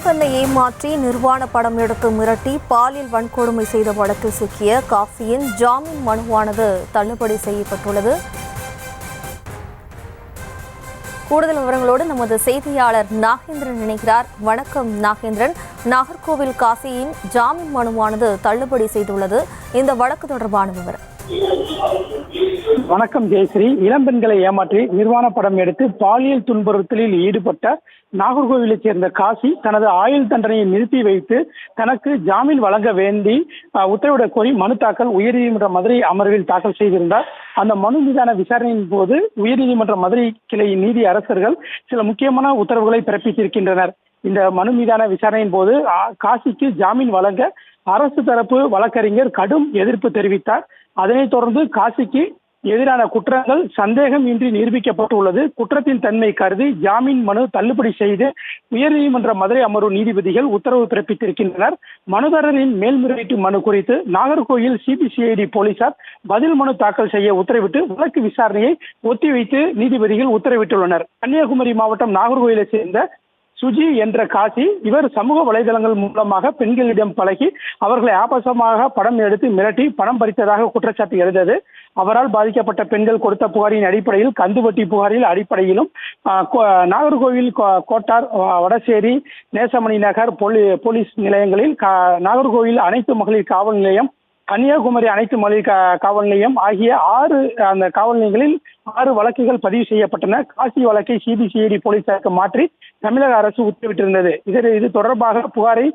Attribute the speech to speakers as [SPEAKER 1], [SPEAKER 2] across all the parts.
[SPEAKER 1] பொதுமக்களை ஏமாற்றி நிர்வாண படம் எடுத்து மிரட்டி பாலியல் வன்கொடுமை செய்த வழக்கில் சிக்கிய காசியின் ஜாமீன் மனுவானது தள்ளுபடி செய்யப்பட்டுள்ளது. கூடுதல் விவரங்களோடு நமது செய்தியாளர் நாகேந்திரன் இணைகிறார். வணக்கம் நாகேந்திரன். நாகர்கோவில் காசியின் ஜாமீன் மனுவானது தள்ளுபடி செய்துள்ளது. இந்த வழக்கு தொடர்பான விவரம்.
[SPEAKER 2] வணக்கம் ஜெயஸ்ரீ. இளம்பெண்களை ஏமாற்றி நிர்வாண படம் எடுத்து பாலியல் துன்புறுத்தலில் ஈடுபட்ட நாகர்கோவிலைச் சேர்ந்த காசி தனது ஆயுள் தண்டனையை நிறுத்தி வைத்து தனக்கு ஜாமீன் வழங்க வேண்டி உத்தரவிடக் கோரி மனு தாக்கல் உயர்நீதிமன்ற மதுரை அமர்வில் தாக்கல் செய்திருந்தார். அந்த மனு மீதான விசாரணையின் போது உயர்நீதிமன்ற மதுரை கிளை நீதி அரசர்கள் சில முக்கியமான உத்தரவுகளை பிறப்பித்திருக்கின்றனர். இந்த மனு மீதான விசாரணையின் போது காசிக்கு ஜாமீன் வழங்க அரசு தரப்பு வழக்கறிஞர் கடும் எதிர்ப்பு தெரிவித்தார். அதனைத் தொடர்ந்து காசிக்கு எதிரான குற்றங்கள் சந்தேகம் இன்றி நிரூபிக்கப்பட்டுள்ளது. குற்றத்தின் தன்மை கருதி ஜாமீன் மனு தள்ளுபடி செய்து உயர்நீதிமன்ற மதுரை அமர்வு நீதிபதிகள் உத்தரவு பிறப்பித்திருக்கின்றனர். மனுதாரரின் மேல்முறையீட்டு மனு குறித்து நாகர்கோவில் சிபிசிஐடி போலீசார் பதில் மனு தாக்கல் செய்ய உத்தரவிட்டு வழக்கு விசாரணையை ஒத்திவைத்து நீதிபதிகள் உத்தரவிட்டுள்ளனர். கன்னியாகுமரி மாவட்டம் நாகர்கோவிலை சேர்ந்த சுஜி என்ற காசி இவர் சமூக வலைதளங்கள் மூலமாக பெண்களிடம் பழகி அவர்களை ஆபாசமாக படம் எடுத்து மிரட்டி பணம் பறித்ததாக குற்றச்சாட்டு எழுந்தது. அவரால் பாதிக்கப்பட்ட பெண்கள் கொடுத்த புகாரின் அடிப்படையில் கந்துவட்டி புகாரில் அடிப்படையிலும் நாகர்கோவில் கோட்டார், வடசேரி, நேசமணி நகர் போலீஸ் நிலையங்களில் நாகர்கோவில் அனைத்து மகளிர் காவல் நிலையம், கன்னியாகுமரி அனைத்து மகளிர் காவல் நிலையம் ஆகிய 6 அந்த காவல் நிலையங்களில் 6 வழக்குகள் பதிவு செய்யப்பட்டன. காசி வழக்கை சிபிசிஐடி போலீசாருக்கு மாற்றி தமிழக அரசு உத்தரவிட்டிருந்தது. இது தொடர்பாக புகாரை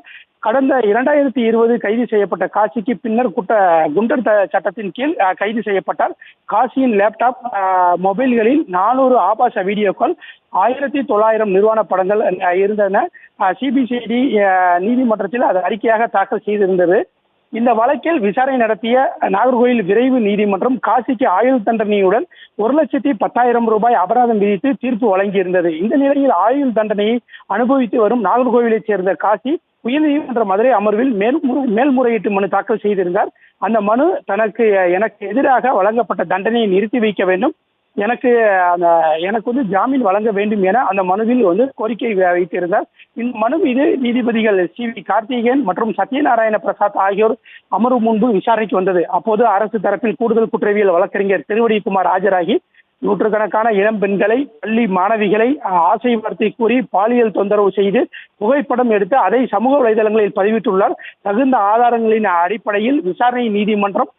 [SPEAKER 2] கடந்த 2020 கைது செய்யப்பட்ட காசிக்கு பின்னர் குண்டர் சட்டத்தின் கீழ் கைது செய்யப்பட்டார். காசியின் லேப்டாப், மொபைல்களில் 400 ஆபாச வீடியோக்கள், 1900 நிர்வாண படங்கள் இருந்தன. சிபிசிஐடி நீதிமன்றத்தில் அது அறிக்கையாக தாக்கல் செய்திருந்தது. இந்த வழக்கில் விசாரணை நடத்திய நாகர்கோவில் விரைவு நீதிமன்றம் காசிக்கு ஆயுள் தண்டனையுடன் 1,10,000 ரூபாய் அபராதம் விதித்து தீர்ப்பு வழங்கியிருந்தது. இந்த நிலையில் ஆயுள் தண்டனையை அனுபவித்து வரும் நாகர்கோவிலைச் சேர்ந்த காசி உயர்நீதிமன்ற மதுரை அமர்வில் மேல்முறையீட்டு மனு தாக்கல் செய்திருந்தார். அந்த மனு எனக்கு எதிராக வழங்கப்பட்ட தண்டனையை நிறுத்தி வைக்க வேண்டும், எனக்கு ஜாமீன் வழங்க வேண்டும் என அந்த மனுவில் கோரிக்கை வைத்திருந்தார். இந்த மனு மீது நீதிபதிகள் சி.வி. கார்த்திகேயன் மற்றும் சத்யநாராயண பிரசாத் ஆகியோர் அமர்வு முன்பு விசாரணைக்கு வந்தது. அப்போது அரசு தரப்பில் கூடுதல் குற்றவியல் வழக்கறிஞர் திருவடிக்குமார் ஆஜராகி நூற்றுக்கணக்கான இளம் பெண்களை, பள்ளி மாணவிகளை ஆசை வார்த்தை கூறி பாலியல் தொந்தரவு செய்து புகைப்படம் எடுத்து அதை சமூக வலைதளங்களில் பதிவிட்டுள்ளார். தகுந்த ஆதாரங்களின் அடிப்படையில் விசாரணை நீதிமன்றம்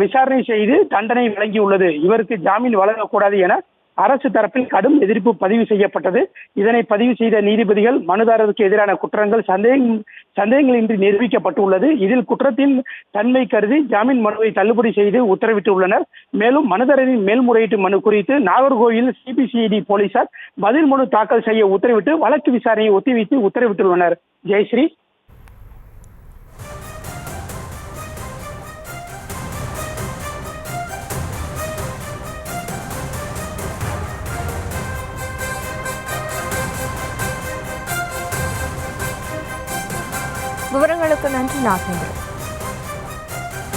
[SPEAKER 2] விசாரணை செய்து தண்டனை வழங்கியுள்ளது. இவருக்கு ஜாமீன் வழங்கக்கூடாது என அரசு தரப்பில் கடும் எதிர்ப்பு பதிவு செய்யப்பட்டது. இதனை பதிவு செய்த நீதிபதிகள் மனுதாரருக்கு எதிரான குற்றங்கள் சந்தேகங்களின்றி நிரூபிக்கப்பட்டுள்ளது. இதில் குற்றத்தின் தன்மை கருதி ஜாமீன் மனுவை தள்ளுபடி செய்து உத்தரவிட்டுள்ளனர். மேலும் மனுதாரரின் மேல்முறையீட்டு மனு குறித்து நாகர்கோவில் சிபிசிஐடி போலீசார் பதில் மனு தாக்கல் செய்ய உத்தரவிட்டு வழக்கு விசாரணையை ஒத்திவைத்து உத்தரவிட்டுள்ளனர். ஜெயஸ்ரீ.
[SPEAKER 1] விவரங்களுக்கு நன்றி நாகேந்திரன்.